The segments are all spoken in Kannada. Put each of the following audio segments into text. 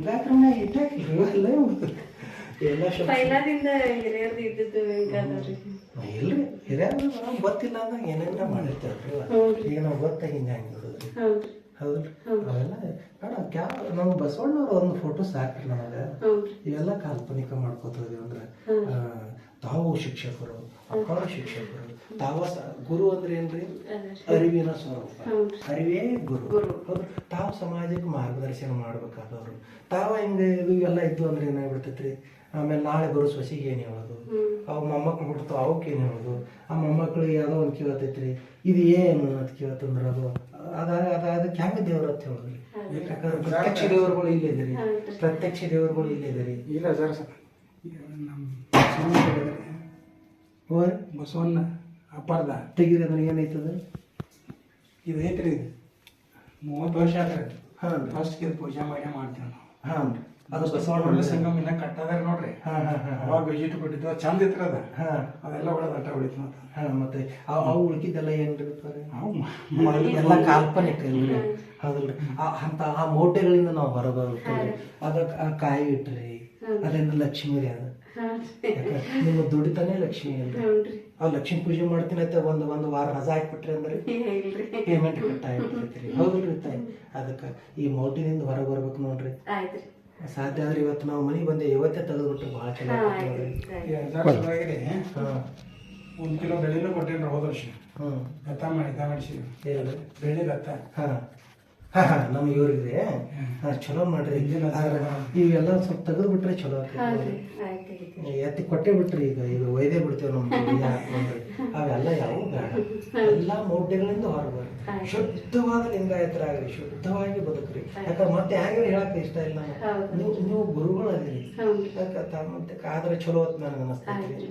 ವ್ಯಾಕರಣ ಇಟ್ಟಾಕಿ ಇವೆಲ್ಲ ಎಲ್ಲ ಪೈಲಾದಿಂದ ಹಿರಿಯರ್ದು ಇದ್ದಿದ್ದು ಹೆಂಗಾದ್ರಿ ಇಲ್ರಿ ಹಿರಿಯರು ಗೊತ್ತಿಲ್ಲ ಅಂದಾಗ ಏನೇನ ಮಾಡಿರ್ತೇವ್ರಿ ಈಗ ನಾವು ಗೊತ್ತಾಗಿಂದ ಹೆಂಗಿರೋದ್ರಿ ಹೌದ್ರಿ ಅವೆಲ್ಲ ಬೇಡ ನಮ್ಮ ಬಸವಣ್ಣವ್ರ ಒಂದು ಫೋಟೋ ಸಾಕ್ರಿ ನಮಗೆ ಇವೆಲ್ಲ ಕಾಲ್ಪನಿಕ ಮಾಡ್ಕೋತೇವ್ರಿ ಅಂದ್ರೆ ತಾವು ಶಿಕ್ಷಕರು ಅಪ್ಪ ಶಿಕ್ಷಕರು ತಾವ ಗುರು ಅಂದ್ರೆ ಏನ್ರಿ ಅರಿವಿನ ಸ್ವರೂಪ ಅರಿವೇ ಗುರು ಹೌದು ತಾವು ಸಮಾಜಕ್ಕೆ ಮಾರ್ಗದರ್ಶನ ಮಾಡ್ಬೇಕಾದವ್ರು ತಾವ ಹಿಂಗೆ ಇದು ಎಲ್ಲ ಇದ್ದು ಅಂದ್ರೆ ಏನಾಗ್ಬಿಡ್ತೈತ್ರಿ ಆಮೇಲೆ ನಾಳೆ ಬರೋ ಸೊಸಿಗೆ ಏನು ಹೇಳೋದು ಅವು ಮೊಮ್ಮಕ್ಳು ಬಿಡ್ತಾವ ಅವಕ್ಕೆ ಏನು ಹೇಳೋದು ಆ ಮೊಮ್ಮಕ್ಳಿಗೆ ಯಾವುದೋ ಒಂದು ಕೇಳ್ತೈತ್ರಿ ಇದು ಏನು ಅಂತ ಕೇಳ್ತಂದ್ರೆ ಅದು ಅದಕ್ಕೆ ಹೆಂಗೆ ದೇವ್ರ ಅಂತ ಹೇಳೋದ್ರಿ ಯಾಕಂದ್ರೆ ಪ್ರತ್ಯಕ್ಷ ದೇವರುಗಳು ಇಲ್ಲೇ ಇದ್ದೀರಿ ಪ್ರತ್ಯಕ್ಷ ದೇವರುಗಳು ಇಲ್ಲೇ ಇದ್ದೀರಿ ಇಲ್ಲ ಸರ್ ನಮ್ಮ ಬಸವಣ್ಣ ಅಪ್ಪಾರ್ದ ತೆಗೀರಿ ಅಂದ್ರೆ ಏನೈತದ ಇದು ಐತ್ರಿ 30 ವರ್ಷ ಆತ್ರಿ ಹಾಂ ಫಸ್ಟ್ ಪೂಜೆ ಮಾಡ್ತೇವೆ ನಾವು ಹಾಂ ಅದು ಬಸವಣ್ಣ ಸಂಗಮ ಇನ್ನ ಕಟ್ಟದಾರ ನೋಡ್ರಿ ಅವಾಗ ವಿಸಿಟ್ ಕೊಟ್ಟಿದ್ದು ಚಂದ ಇತ್ರ ಅದ ಅದೆಲ್ಲ ಹೊಡೆದ ಅಟ್ಟ ಹೊಡಿತು ಮತ್ತೆ ಅವು ಉಳ್ಕಿದ್ದೆಲ್ಲ ಏನ್ರಿ ಎಲ್ಲ ಕಾಲ್ಪನಿಕ ಇಲ್ರಿ ಹೌದಲ್ರಿ ಅಂತ ಆ ಮೋಟೆಗಳಿಂದ ನಾವು ಹೊರಬರ್ತೀವಿ ಅದಕ್ಕೆ ಆ ಕಾಯಿ ಇಟ್ರಿ ಅದರಿಂದ ಲಕ್ಷ್ಮೀ ರೀ ಅದು ನಿಮ್ಮ ದುಡಿತಾನೆ ಲಕ್ಷ್ಮಿ ಅಲ್ರಿ ಆ ಲಕ್ಷ್ಮೀ ಪೂಜೆ ಮಾಡ್ತೀನಿ ಅಂತ ಒಂದು ವಾರ ರಜಾ ಹಾಕ್ಬಿಟ್ರಿ ಅಂದ್ರೆ ಪೇಮೆಂಟ್ ಕಟ್ ಆಗಿರ್ತೈತ್ರಿ ಹೌದಲ್ರಿ ತಾಯಿ ಅದಕ್ಕೆ ಈ ಮೌಟಿನಿಂದ ಹೊರಗೆ ಬರ್ಬೇಕು ನೋಡ್ರಿ ಸಾಧ್ಯ ಆದ್ರೆ ಇವತ್ತು ನಾವು ಮನೆಗೆ ಬಂದೆ ಇವತ್ತೇ ತೆಗೆದ್ಬಿಟ್ರೆ ಭಾಳ ಚಲೋ ಆಗಿದೆ 1 ಕಿಲೋ ಬೆಳ್ಳಿನೂ ಕೊಟ್ಟೇನ್ರಿ ಹೋದ ವರ್ಷ ಭತ್ತ ಮಾಡಿಸಿ ಬೆಳ್ಳಿ ಭತ್ತ ನಮ್ಗೆ ಇವ್ರಿಗೆ ಚಲೋ ಮಾಡ್ರಿ ಇವೆಲ್ಲ ಸ್ವಲ್ಪ ತೆಗೆದು ಬಿಟ್ರೆ ಚಲೋ ಎತ್ತಿ ಕೊಟ್ಟೆ ಬಿಟ್ರಿ ಈಗ ಒಯ್ದೇ ಬಿಡ್ತೇವೆ ನಮ್ಮ ಅವೆಲ್ಲ ಯಾವ ಬೇಡ ಎಲ್ಲ ಮೌಢ್ಯಗಳಿಂದ ಹೊರಬರ್ರಿ ಶುದ್ಧವಾದ ಲಿಂಗಾಯತರಾಗ್ರಿ ಶುದ್ಧವಾಗಿ ಬದುಕ್ರಿ ಯಾಕಂದ್ರೆ ಮತ್ತೆ ಯಾರು ಹೇಳಕ್ ಇಷ್ಟ ಇಲ್ಲ ನೀವು ಗುರುಗಳದಿರಿ ಮತ್ತೆ ಆದ್ರೆ ಚಲೋ ಅಂತ ನನಗೆ ಅನಿಸ್ತೈತಿ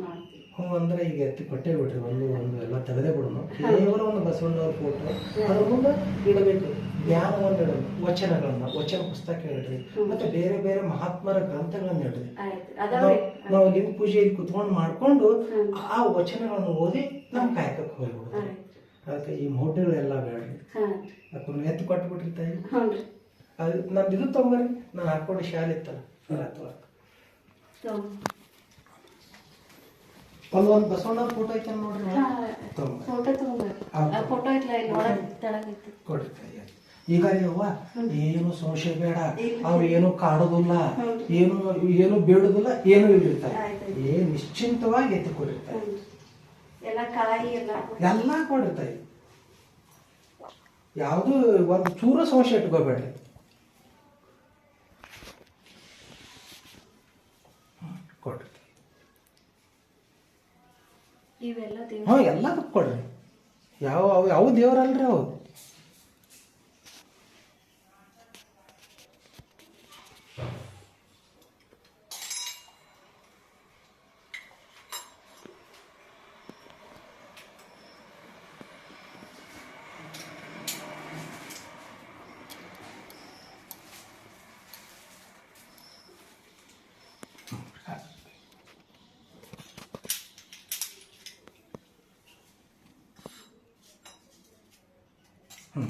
ಹ್ಞೂ ಅಂದ್ರೆ ಈಗ ಎತ್ತಿ ಕೊಟ್ಟೆ ಬಿಡ್ರಿ ಒಂದು ಎಲ್ಲ ತೆಗೆದೇ ಬಿಡೋಣ ಕೇವಲ ಒಂದು ಬಸವಣ್ಣವ್ರ ಫೋಟೋ ಅದ್ರ ಮುಂದೆ ಇಡಬೇಕು ಜ್ಞಾನವನ್ನು ಇಡೋದು ವಚನ ಪುಸ್ತಕ ಇಡ್ರಿ ಮತ್ತೆ ಬೇರೆ ಬೇರೆ ಮಹಾತ್ಮರ ಗ್ರಂಥಗಳನ್ನ ಇಡ್ರಿ ನಾವು ಲಿಂಗ ಪೂಜೆ ಇಲ್ಲಿ ಕುತ್ಕೊಂಡು ಮಾಡ್ಕೊಂಡು ಆ ವಚನಗಳನ್ನು ಓದಿ ನಮ್ಮ ಕಾಯಕಕ್ಕೆ ಹೋಗ್ಬಿಡ್ರಿ ಅದಕ್ಕೆ ಈ ಮೌಢ್ಯಗಳೆಲ್ಲ ಬೇಡ್ರಿ ಯಾಕಂದ್ರೆ ಎತ್ತಿ ಕೊಟ್ಟು ಬಿಟ್ರಿ ತಾಯಿ ಅದು ನಂದು ಇದು ತೊಗೊಂಬರ್ರಿ ನಾನು ಹಾಕೊಂಡು ಶಾಲೆ ಇತ್ತಲ್ಲ ಒಂದು ಬಸವಣ್ಣವ್ರ ಫೋಟೋ ಐತೆ ನೋಡ್ರಿ ಕೊಡ್ರಿ ಈಗ ಅವ್ವ ಏನು ಸಂಶಯ ಬೇಡ ಅವ್ರು ಏನು ಕಾಡೋದಿಲ್ಲ ಏನು ಬೇಡುದಿಲ್ಲ ಏನು ಇಲ್ಲಿರ್ತಾರೆ ಏನ್ ನಿಶ್ಚಿಂತವಾಗಿ ಎತ್ತಿ ಕೊಡಿರ್ತಾರೆ ಎಲ್ಲ ಕೊಡಿರ್ತಾರೆ ಯಾವುದು ಒಂದು ಚೂರ ಸಂಶಯ ಇಟ್ಕೋಬೇಡ್ರಿ ಕೊಡ್ರಿ ಎಲ್ಲ ಕೊಡ್ರಿ ಯಾವ ದೇವ್ರಲ್ರಿ ಅವು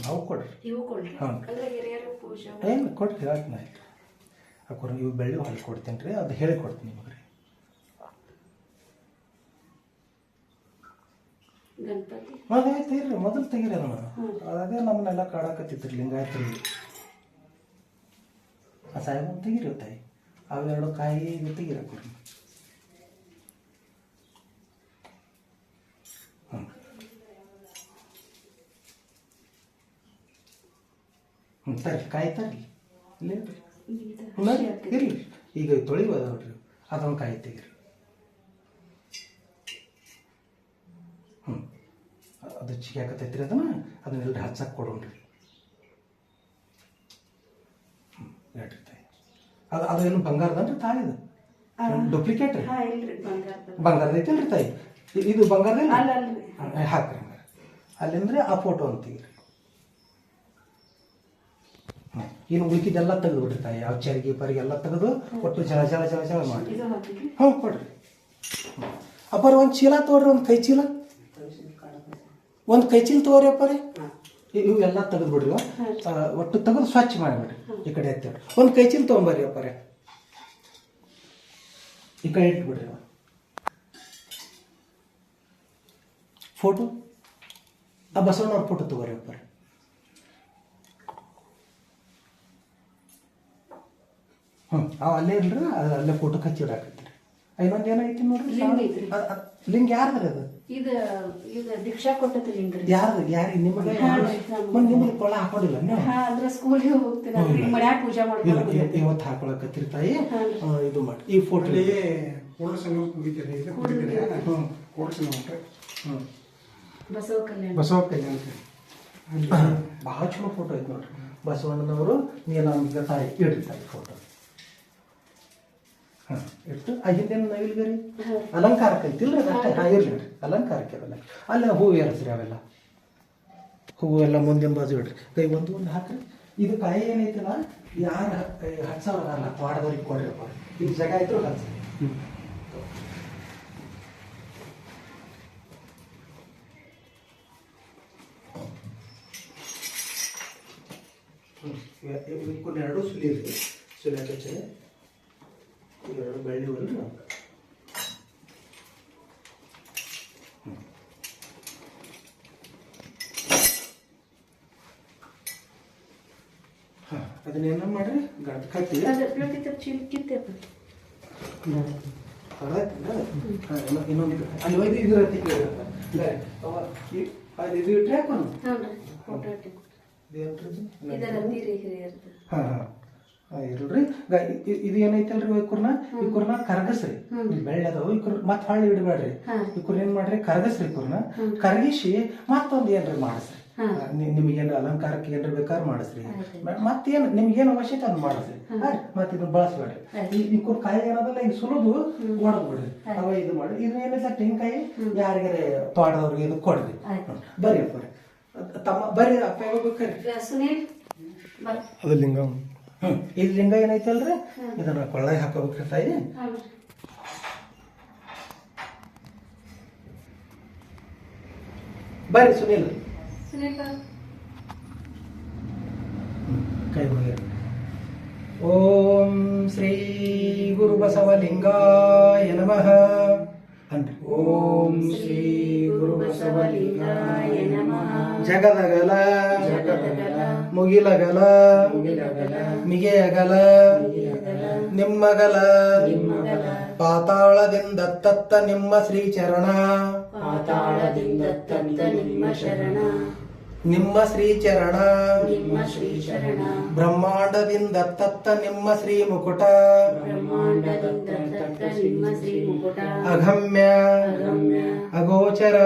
ಅವು ಕೊಡ್ರಿ ಏನು ಕೊಡ್ರಿ ಹೇಳ್ತೀನಿ ಆಯ್ತು ಹಾಕೋರಿ ಇವು ಬೆಳ್ಳಿ ಹೊಲಿ ಕೊಡ್ತೀನಿ ರೀ ಅದು ಹೇಳಿಕೊಡ್ತೀನಿ ನಿಮಗೆ ರೀ ಅದಾಯ್ತು ಇರ್ರಿ ಮೊದಲು ತೆಗೀರಿ ಅದೇ ನಮ್ಮನ್ನೆಲ್ಲ ಕಾಡಾಕತ್ತಿದ್ರಿ ಲಿಂಗಾಯತ್ರಿ ಆ ಸಾಹೇಬ್ ತೆಗೀರಿ ತಾಯಿ ಅವೆರಡು ಕಾಯಿ ಇದು ತೆಗೀರಕ್ಕೊಡ್ರಿ ತರ್ರಿ ಕಾಯಿ ತರ್ರಿ ಇಲ್ಲೇನ್ರಿ ಇರ್ಲಿ ಈಗ ತೊಳಿಬೋದಲ್ರಿ ಅದೊಂದು ಕಾಯಿ ತೆಗೀರಿ ಅದು ಚಿಕ್ಕಾಕತ್ತೈತ್ರಿ ಅದನ್ನೆಲ್ಲ ಹಚ್ಚಕ್ಕೆ ಕೊಡೋಣ್ರಿ ಹೇಳ್ರಿ ತಾಯಿ ಅದೇನು ಬಂಗಾರದನ್ರಿ ತಾಯಿದು ಡೂಪ್ಲಿಕೇಟ್ ರೀ ಬಂಗಾರದ ಐತಲ್ರಿ ತಾಯಿ ಇದು ಬಂಗಾರದ ಹಾಕ್ರಿ ಹಂಗಾರೆ ಅಲ್ಲಿಂದ್ರೆ ಆ ಫೋಟೋ ಅಂತ ತೆಗೀರಿ ಇನ್ನು ಉಳ್ಕಿದ್ದೆಲ್ಲ ತೆಗೆದು ಬಿಡ್ರಿ ತಾಯಿ ಯಾವ ಚರಿಗೆ ಪರಿಗೆ ಎಲ್ಲ ತೆಗೆದು ಒಟ್ಟು ಜಲ ಮಾಡಿ ಕೊಡ್ರಿ ಅಪ್ಪರ ಒಂದು ಚೀಲ ತೊಗೊಳ್ರಿ ಒಂದು ಕೈ ಚೀಲ ತೊಗೊರಿ ಅಪ್ಪರೇ ಇವೆಲ್ಲ ತೆಗೆದು ಬಿಡ್ರಿ ಒಟ್ಟು ತೆಗೆದು ಸ್ವಚ್ಛ ಮಾಡಿಬಿಡ್ರಿ ಈ ಕಡೆ ಎತ್ತೇವ್ರಿ ಒಂದು ಕೈ ಚೀಲ ತೊಗೊಂಬರ್ರಿ ಅಪ್ಪರೇ ಈ ಕಡೆ ಇಟ್ಬಿಡ್ರಿ ಫೋಟೋ ಆ ಬಸವಣ್ಣವ್ರ ಫೋಟೋ ತಗೋರಿ ಅಪ್ಪರೇ ಅವು ಅಲ್ಲೇ ಇಲ್ರಿ ಅಲ್ಲೇ ಫೋಟೋ ಹಚ್ಚಿಡಾಕತ್ತೀರಿ ಇನ್ನೊಂದು ಏನೈತಿ ನೋಡ್ರಿ ಲಿಂಗ ಯಾರ್ದ್ರಿ ಅದು ಇದು ದೀಕ್ಷಾ ಕೊಟ್ಟದ ಲಿಂಗ ಯಾರಿಗೆ ನಿಮಗೆ ನಿಮಗೆ ಕೊಳ್ಳ ಹಾಕೊಂಡಿಲ್ಲ ನೀವು ಅಂದ್ರೆ ಸ್ಕೂಲಿಗೆ ಹೋಗ್ತೀನಿ ಮನ್ಯಾಗ ಪೂಜೆ ಮಾಡ್ತೀನಿ ಇವತ್ತು ಹಾಕೊಳಕತ್ತೀರಿ ತಾಯಿ ಇದು ಮಾಡಿ ಈ ಫೋಟೋ ಕೂಡಲ ಸಂಗಮ ಮುಗಿತೀರಿ ಕೂಡಲ ಸಂಗಮ ಬಸವ ಕಲ್ಯಾಣ ಭಾಳ ಚಲೋ ಫೋಟೋ ಐತೆ ನೋಡ್ರಿ ಬಸವಣ್ಣನವರು ನೀಲಾಂಬಿಕ ತಾಯಿ ಇಡ್ತಾರೆ ಫೋಟೋ ಇಟ್ಟು ಹಿಂದೇನು ನವಿಲ್ಗರಿ ಅಲಂಕಾರಕ್ಕೆ ಐತಿಲ್ರಿ ಅಷ್ಟೇ ಇರ್ಲಿ ಅಲಂಕಾರಕ್ಕೆ ಅವೆಲ್ಲ ಅಲ್ಲ ಹೂವು ಏರಿಸ್ರಿ ಅವೆಲ್ಲ ಹೂವು ಎಲ್ಲ ಮುಂದಿನ ಬಾಜು ಇಡ್ರಿ ಕೈ ಒಂದು ಹಾಕ್ರಿ ಇದು ಕಾಯಿ ಏನೈತಿಲ್ಲ ಯಾರು ಹಚ್ಚೋರಲ್ಲ ವಾಡದವ್ರಿಗೆ ಕೊಡ್ರಪ್ಪ ಇದು ಜಾಗ ಇದ್ರು ಹಚ್ಚಿ ಎರಡು ಸುಲಿ ಇರ್ತೀವಿ ಸುಲಿ ಹಚ್ಚಿ ಇವೆರಡು ಬೆಳ್ಳಿ ಹೊಲ್ರಿ ಅದನ್ನೇನ ಮಾಡ್ರಿ ಗಂಟು ಕಟ್ಟಿ ಇನ್ನೊಂದು ಅಲ್ಲಿ ಒಯ್ದು ಇದು ಇದು ಇಟ್ರೆ ಹಾಕೋಣ ಇಲ್ರಿ ಇದು ಏನೈತಲ್ರಿ ಈ ಕುರ್ನ ಕರಗಸ್ರಿ ಬೆಳ್ಳದವು ಈ ಕುರ್ ಮತ್ ಹೊಳ್ಳಿ ಇಡಬೇಡ್ರಿ ಈ ಕುರ್ ಏನ್ ಮಾಡ್ರಿ ಕರಗಸ್ರಿ ಕುರ್ನ ಕರಗಿಸಿ ಮತ್ತೊಂದು ಏನ್ರಿ ಮಾಡಿಸ್ರಿ ನಿಮ್ಗೇನು ಅಲಂಕಾರಕ್ಕೆ ಏನ್ರ ಬೇಕಾದ್ರೆ ಮಾಡಿಸ್ರಿ ಮತ್ತೇನು ನಿಮ್ಗೇನು ಅವಶ್ಯಕತೆ ಅದ್ ಮಾಡಿಸ್ರಿ ಮತ್ತೆ ಇದನ್ನ ಬಳಸ್ಬೇಡ್ರಿ ಈ ಕುರ್ ಕಾಯಿ ಏನದಲ್ಲ ಈಗ ಸುಲಿದು ಒಡದ್ ಬಿಡ್ರಿ ಅವ ಇದು ಮಾಡಿ ಇದು ಏನಿಲ್ಲ ತೆಂಗಿನಕಾಯಿ ಯಾರಿಗಾರೆ ತೋಟದವ್ರಿಗೆ ಇದು ಕೊಡ್ರಿ ಬರ್ರಿ ಬರ್ರಿ ತಮ್ಮ ಬರ್ರಿ ಅಪ್ಪ ಹೋಗ್ಬೇಕ್ರಿ ಅದು ಲಿಂಗ ಇದು ಲಿಂಗ ಏನೈತಲ್ರಿ ಇದನ್ನ ಕೊಳ್ಳಾಗಿ ಹಾಕೋಬೇಕ್ರಿ ತಾಯಿ ಬರ್ರಿ ಸುನೀಲ್ ಕೈ ಮುಗಿರಿ ಓಂ ಶ್ರೀ ಗುರು ಬಸವಲಿಂಗಾಯ ನಮಃ ಅನ್ರಿ ಓಂ ಶ್ರೀ ಗುರು ಬಸವಲಿಂಗಾಯ ನಮಃ ಜಗದಗಲ ಮುಗಿಲಗಲ ಮಿಗೆಯಗಲ ನಿಮ್ಮಗಲ ಪಾತಾಳದಿಂದ ತತ್ತ ನಿಮ್ಮ ಶ್ರೀ ಚರಣ ನಿಮ್ಮ ಶ್ರೀ ಚರಣ ಬ್ರಹ್ಮಾಂಡದಿಂದ ತತ್ತ ನಿಮ್ಮ ಶ್ರೀ ಮುಕುಟ ಅಗಮ್ಯ ಅಗೋಚರ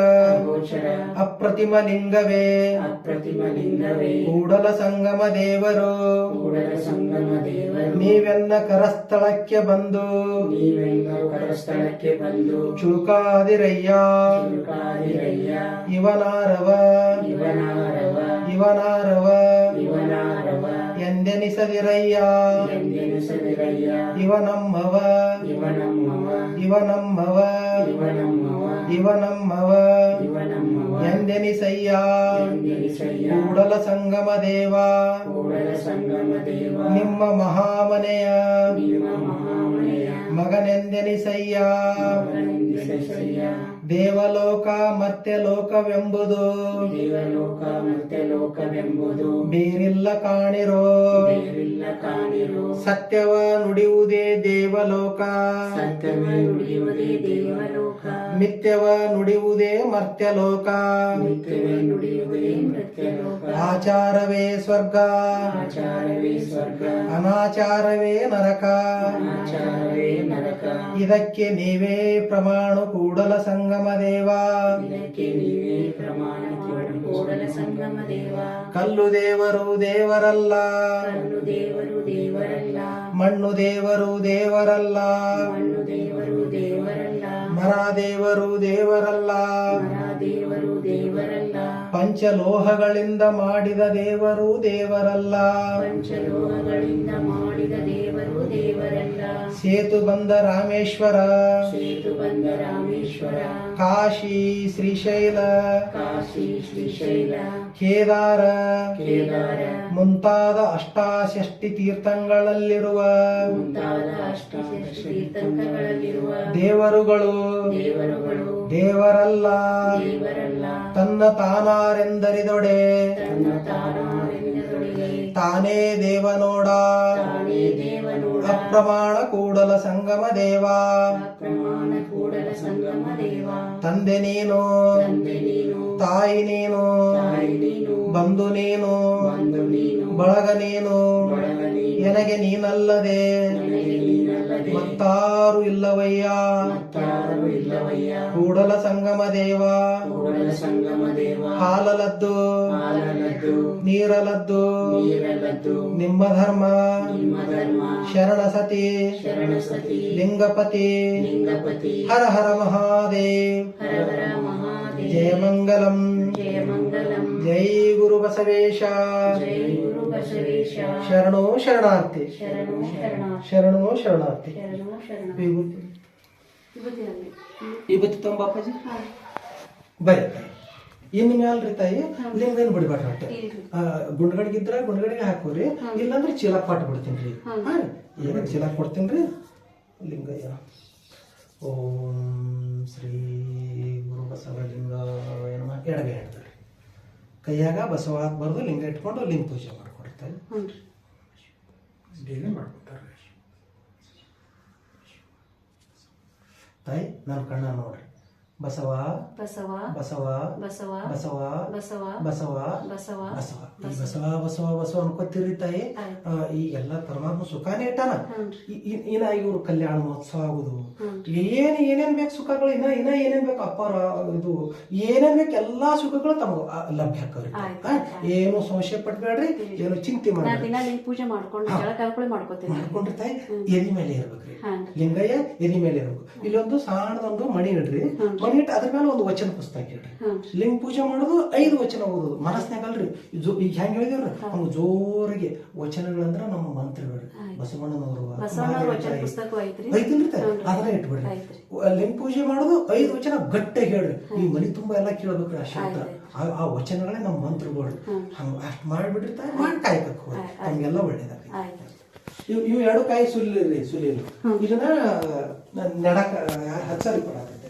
ಅಪ್ರತಿಮ ಲಿಂಗವೇ ಕೂಡಲ ಸಂಗಮ ದೇವರು ನೀವೆನ್ನ ಕರಸ್ಥಳಕ್ಕೆ ಬಂದು ಚುಳುಕಾದಿರಯ್ಯ ಇವನಾರವ ಎಂದೆನಿಸದಿರಯ್ಯ ಇವನಮ್ಮವ ಎಂದೆನಿಸಯ್ಯ ಕೂಡಲ ಸಂಗಮ ದೇವ ನಿಮ್ಮ ಮಹಾಮನೆಯ ಮಗನೆಂದೆನಿಸಯ್ಯ ದೇವಲೋಕ ಮತ್ತೆ ಲೋಕವೆಂಬುದು ಬೇರಿಲ್ಲ ಕಾಣಿರೋ ಸತ್ಯವ ನುಡಿಯುವುದೇ ದೇವಲೋಕ ಮಿಥ್ಯವ ನುಡಿಯುವುದೇ ಮರ್ತ್ಯಲೋಕ ಆಚಾರವೇ ಸ್ವರ್ಗ ಅನಾಚಾರವೇ ನರಕ ಇದಕ್ಕೆ ನೀವೇ ಪ್ರಮಾಣ ಕೂಡಲ ಸಂಗಮ ದೇವ ಕಲ್ಲು ದೇವರು ದೇವರಲ್ಲ ಮಣ್ಣು ದೇವರು ದೇವರಲ್ಲ ಮರ ದೇವರು ದೇವರಲ್ಲ ಪಂಚಲೋಹಗಳಿಂದ ಮಾಡಿದ ದೇವರು ದೇವರಲ್ಲ ಸೇತು ಬಂದ ರಾಮೇಶ್ವರ ಸೇತು ಬಂದ ರಾಮೇಶ್ವರ ಕಾಶಿ ಶ್ರೀಶೈಲ ಕಾಶಿ ಶ್ರೀಶೈಲ ಕೇದಾರ ಕೇದಾರ ಮುಂತಾದ ಅಷ್ಟಾಷಷ್ಟಿ ತೀರ್ಥಂಗಳಲ್ಲಿರುವ ಮುಂತಾದ ಅಷ್ಟಶಸ್ತ್ರ ತೀರ್ಥಂಕರಗಳಲ್ಲಿರುವ ದೇವರುಗಳು ದೇವರುಗಳು ದೇವರಲ್ಲ ದೇವರಲ್ಲ ತನ್ನ ತಾನಾರೆಂದರಿದೊಡೆ ತನ್ನ ತಾನಾರೆಂದೊಡೆಗೆ ತಾನೇ ದೇವನೋಡ ತಾನೇ ದೇವನೋಡ ಅಪ್ರಮಾಣ ಕೂಡಲ ಸಂಗಮ ದೇವ ಪ್ರಮಾಣ ಕೂಡಲ ಸಂಗಮ ದೇವ ತಂದೆ ನೀನು ತಂದೆ ನೀನು ತಾಯಿ ನೀನು ತಾಯಿ ನೀನು ಬಂಧು ನೀನು ಬಂಧು ನೀನು ಬಳಗ ನೀನು ಬಳಗ ನೀನು ಎನಗೆ ನೀನಲ್ಲದೆ ನನಗೆ ನೀನಲ್ಲದೆ ಮತ್ತಾರು ಇಲ್ಲವಯ್ಯ ಮತ್ತಾರು ಇಲ್ಲವಯ್ಯ ಕೂಡಲ ಸಂಗಮ ದೇವ ಕೂಡಲ ಸಂಗಮ ದೇವ ಹಾಲಲದ್ದು ಹಾಲಲದ್ದು ನೀರಲದ್ದು ನೀರಲದ್ದು ನಿಮ್ಮ ಧರ್ಮ ನಿಮ್ಮ ಧರ್ಮ ಶರಣ ಸತಿ ಶರಣಸತಿ ಲಿಂಗಪತಿ ಲಿಂಗಪತಿ ಹರ ಹರ ಮಹಾದೇವ್ ಹರ ಹರ ಮಹಾದೇವ ಜಯ ಮಂಗಲಂ ಜಯ ಮಂಗಲಂ ಜೈ ಗುರು ಬಸವೇಶ ಜೈ ಗುರು ಬಸವೇಶ ಶರಣೋ ಶರಣಾರ್ಥಿ ಶರಣೋ ಶರಣ ಶರಣೋ ಶರಣಾರ್ಥಿ ಶರಣೋ ಶರಣ ವಿಭೂತಿ ವಿಭೂತಿಯಲ್ಲಿ ವಿಭೂತಿ ತಮ್ಮ ಬಾಪಾಜಿ ಬರ್ರಿ ಇನ್ನು ಮ್ಯಾಲ್ರಿ ತಾಯಿ ಲಿಂಗನ್ ಬಿಡ್ಬೇಡ್ರಿ ಹೊಟ್ಟೆ ಗುಂಡ್ಗಡಿಗಿದ್ರ ಗುಂಡ್ಗಡಿಗೆ ಹಾಕೋರಿ ಇಲ್ಲಾಂದ್ರೆ ಚೀಲ ಪಾಟ್ ಬಿಡ್ತೀನಿ ರೀ ಈಗ ಚೀಲ ಕೊಡ್ತೀನಿ ಲಿಂಗಯ್ಯ ಓಂ ಶ್ರೀ ಗುರು ಬಸವಲಿಂಗಾಯ ನಮಃ ಎಡಗೈ ಹೇಳ್ತಾರೆ ಕೈಯಾಗ ಬಸವ ಬರೆದು ಲಿಂಗ ಇಟ್ಕೊಂಡು ಲಿಂಗ ಪೂಜೆ ಮಾಡ್ಕೊಡ್ತಾರೆ ಡೈಲಿ ಮಾಡ್ಕೊತಾರೆ ತಾಯಿ ನಾನು ಕಣ್ಣ ನೋಡ್ರಿ ಬಸವ ಬಸವ ಬಸವ ಬಸವ ಬಸವ ಬಸವ ಬಸವ ಬಸವ ಬಸವ ಈ ಬಸವ ಬಸವ ಬಸವ ಅನ್ಕೋತೀರಿ ತಾಯಿ ಈ ಎಲ್ಲ ಪರಮಾತ್ಮ ಸುಖಾನೇ ಇಟ್ಟಾನ ಇನ್ನ ಇವ್ರು ಕಲ್ಯಾಣ ಮಹೋತ್ಸವ ಆಗುದು ಏನೇನ್ ಬೇಕು ಸುಖಗಳು ಇನ್ನ ಏನೇನ್ ಬೇಕು ಅಪ್ಪಾರ ಇದು ಏನೇನ್ ಬೇಕು ಎಲ್ಲಾ ಸುಖಗಳು ತಮ್ಮ ಲಭ್ಯ ಆಕ್ಕವ್ರಿ ಏನು ಸಂಶಯ ಪಟ್ಬೇಡ್ರಿ ಏನು ಚಿಂತೆ ನಾ ಮಾಡ್ರಿ ದಿನ ಲಿಂಗ ಪೂಜೆ ಮಾಡ್ಕೊಂಡು ಜಳ ಕಲ್ಕೊಳ್ಳಿ ಮಾಡ್ಕೋತೀನಿ ಮಾಡ್ಕೊಂಡ್ರಿ ತಾಯಿ ಎದಿ ಮೇಲೆ ಇರ್ಬೇಕ್ರಿ ಲಿಂಗಯ್ಯ ಎದಿ ಮೇಲೆ ಇರ್ಬೇಕು ಇಲ್ಲೊಂದು ಸಣ್ಣದೊಂದು ಮಣಿ ಇಡ್ರಿ ಮಣಿ ಇಟ್ಟು ಅದ್ರ ಮೇಲೆ ಒಂದು ವಚನ ಪುಸ್ತಕ ಇಡ್ರಿ ಲಿಂಗ ಪೂಜೆ ಮಾಡೋದು 5 ವಚನ ಓದೋದು ಮನಸ್ನಾಗಲ್ರಿ ಈಗ ಹೆಂಗ್ ಹೇಳಿದೇವ್ರಿ ನಮ್ಗೆ ಜೋರಿಗೆ ವಚನಗಳಂದ್ರ ನಮ್ಮ ಮಂತ್ರಗಳು ಬಸವಣ್ಣನವರು ಬಸವಣ್ಣವ್ರ ವಚನ ಪುಸ್ತಕ ಐತ್ರಿ ಐತಿಲ್ರಿ ಅದನ್ನ ಇಟ್ಬಿಡ್ರಿ ಲಿಂಗ ಪೂಜೆ ಮಾಡೋದು 5 ವಚನ ಗಟ್ಟಿಯಾಗಿ ಹೇಳ್ರಿ ಈ ಮನಿ ತುಂಬಾ ಎಲ್ಲಾ ಕೇಳ್ಬೇಕ್ರಿ ಆ ಶಬ್ದ ಆ ವಚನಗಳೇ ನಮ್ಮ ಮಂತ್ರಗಳು ಹಂಗ ಅಷ್ಟ್ ಮಾಡ್ಬಿಡ್ರಿ ತಾಯಿ ಮಾಡಿ ಕಾಯ್ಬೇಕು ನಮ್ಗೆಲ್ಲ ಒಳ್ಳೇದಾಗ್ತದೆ ಇವು 2 ಕಾಯಿ ಸುಲಿರಿ ಇದನ್ನ ನೆಡಕ ಹಚ್ಚರಿ ಕೊಡಾಕತ್ತೆ